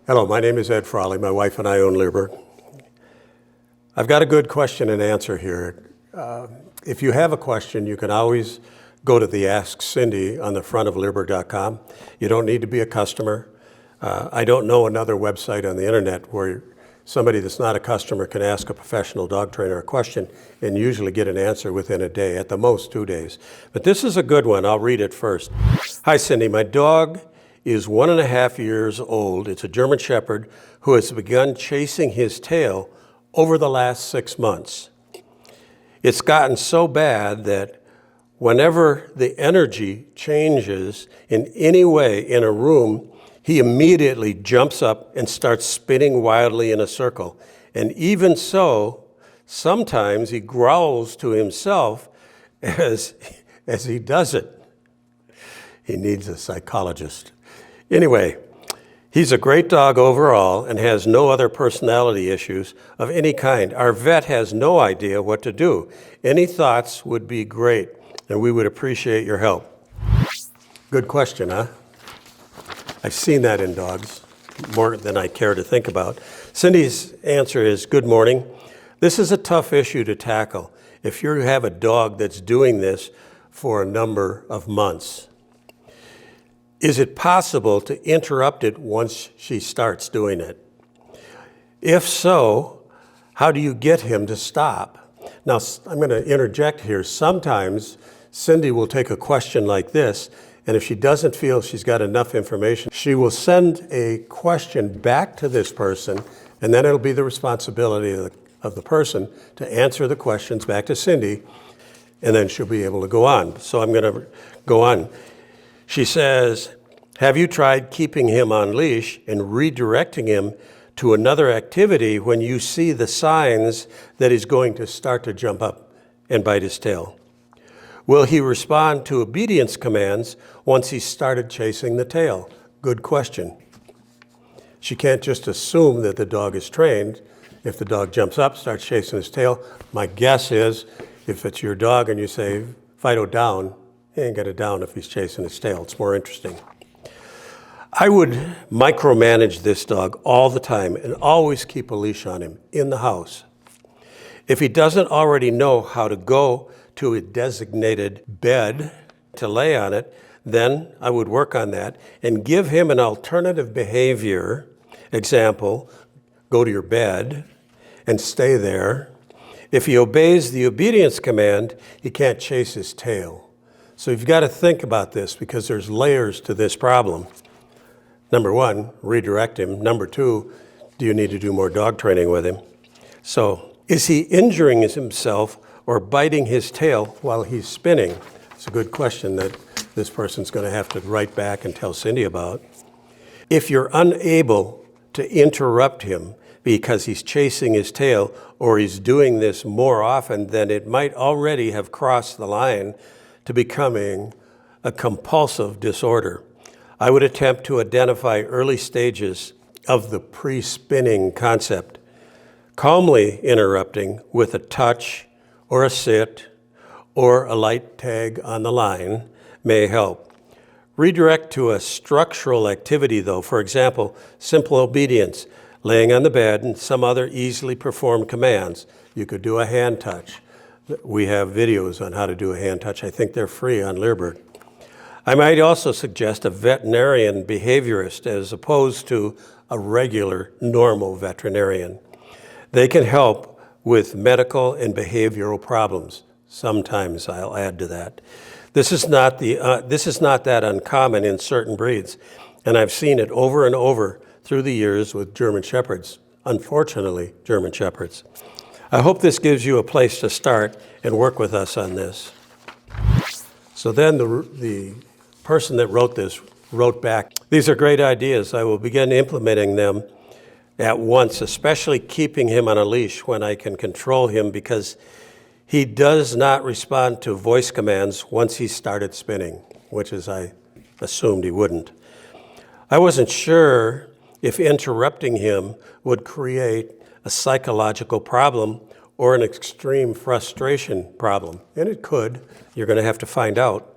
Hello, my name is Ed Frawley. My wife and I own Leerburg. I've got a good question and answer here. If you have a question, you can always go to the Ask Cindy on the front of Leerburg.com. You don't need to be a customer. I don't know another website on the internet where somebody that's not a customer can ask a professional dog trainer a question and usually get an answer within a day, at the most 2 days. But this is a good one. I'll read it first. Hi, Cindy. My dog is 1.5 years old. It's a German Shepherd who has begun chasing his tail over the last 6 months. It's gotten so bad that whenever the energy changes in any way in a room, he immediately jumps up and starts spinning wildly in a circle. And even so, sometimes he growls to himself as he does it. He needs a psychologist. Anyway, he's a great dog overall and has no other personality issues of any kind. Our vet has no idea what to do. Any thoughts would be great, and we would appreciate your help. Good question, huh? I've seen that in dogs, more than I care to think about. Cindy's answer is, good morning. This is a tough issue to tackle if you have a dog that's doing this for a number of months. Is it possible to interrupt it once she starts doing it? If so, how do you get him to stop? Now, I'm going to interject here. Sometimes Cindy will take a question like this, and if she doesn't feel she's got enough information, she will send a question back to this person, and then it'll be the responsibility of the person to answer the questions back to Cindy, and then she'll be able to go on. So I'm going to go on. She says, have you tried keeping him on leash and redirecting him to another activity when you see the signs that he's going to start to jump up and bite his tail? Will he respond to obedience commands once he's started chasing the tail? Good question. She can't just assume that the dog is trained. If the dog jumps up, starts chasing his tail, my guess is if it's your dog and you say, Fido down, he ain't got it down if he's chasing his tail. It's more interesting. I would micromanage this dog all the time and always keep a leash on him in the house. If he doesn't already know how to go to a designated bed to lay on it, then I would work on that and give him an alternative behavior. Example, go to your bed and stay there. If he obeys the obedience command, he can't chase his tail. So you've got to think about this because there's layers to this problem. Number one, redirect him. Number two, do you need to do more dog training with him? So is he injuring himself or biting his tail while he's spinning? It's a good question that this person's going to have to write back and tell Cindy about. If you're unable to interrupt him because he's chasing his tail or he's doing this more often, then it might already have crossed the line to becoming a compulsive disorder. I would attempt to identify early stages of the pre-spinning concept. Calmly interrupting with a touch or a sit or a light tag on the line may help. Redirect to a structural activity though, for example, simple obedience, laying on the bed and some other easily performed commands. You could do a hand touch. We have videos on how to do a hand touch. I think they're free on Leerburg. I might also suggest a veterinarian behaviorist as opposed to a regular, normal veterinarian. They can help with medical and behavioral problems. Sometimes I'll add to that. This is not that uncommon in certain breeds, and I've seen it over and over through the years with German Shepherds. Unfortunately, German Shepherds. I hope this gives you a place to start and work with us on this. So then the person that wrote this wrote back, these are great ideas. I will begin implementing them at once, especially keeping him on a leash when I can control him because he does not respond to voice commands once he started spinning, which is I assumed he wouldn't. I wasn't sure if interrupting him would create a psychological problem or an extreme frustration problem. And it could. You're going to have to find out.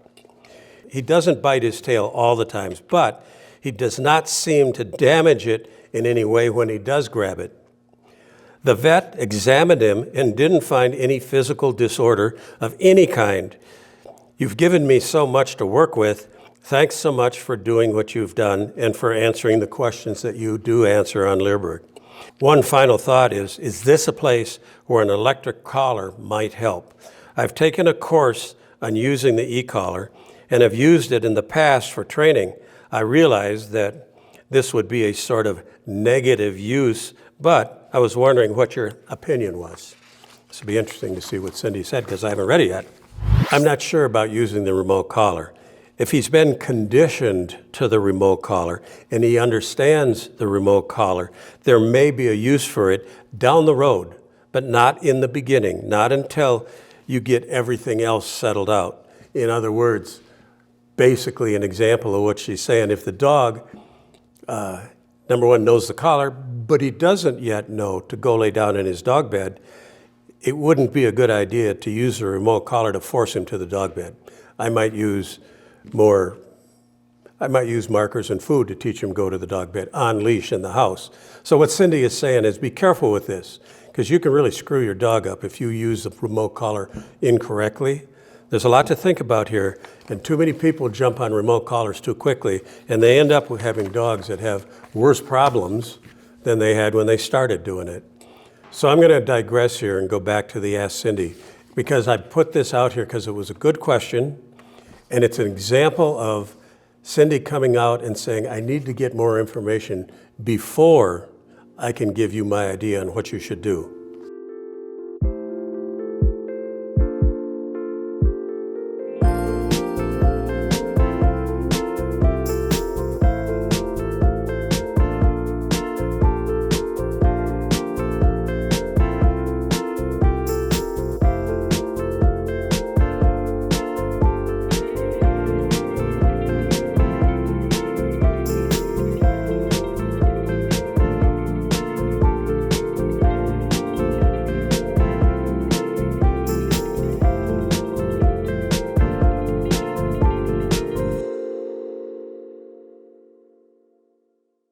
He doesn't bite his tail all the time, but he does not seem to damage it in any way when he does grab it. The vet examined him and didn't find any physical disorder of any kind. You've given me so much to work with. Thanks so much for doing what you've done and for answering the questions that you do answer on Leerburg. One final thought is this a place where an electric collar might help? I've taken a course on using the e-collar and have used it in the past for training. I realized that this would be a sort of negative use, but I was wondering what your opinion was. This would be interesting to see what Cindy said because I haven't read it yet. I'm not sure about using the remote collar. If he's been conditioned to the remote collar and he understands the remote collar, there may be a use for it down the road, but not in the beginning, not until you get everything else settled out. In other words, basically an example of what she's saying, if the dog, number one, knows the collar, but he doesn't yet know to go lay down in his dog bed, it wouldn't be a good idea to use the remote collar to force him to the dog bed. I might use markers and food to teach him to go to the dog bed on leash in the house. So what Cindy is saying is be careful with this, because you can really screw your dog up if you use the remote collar incorrectly. There's a lot to think about here, and too many people jump on remote collars too quickly, and they end up with having dogs that have worse problems than they had when they started doing it. So I'm going to digress here and go back to the Ask Cindy, because I put this out here because it was a good question, and it's an example of Cindy coming out and saying, I need to get more information before I can give you my idea on what you should do.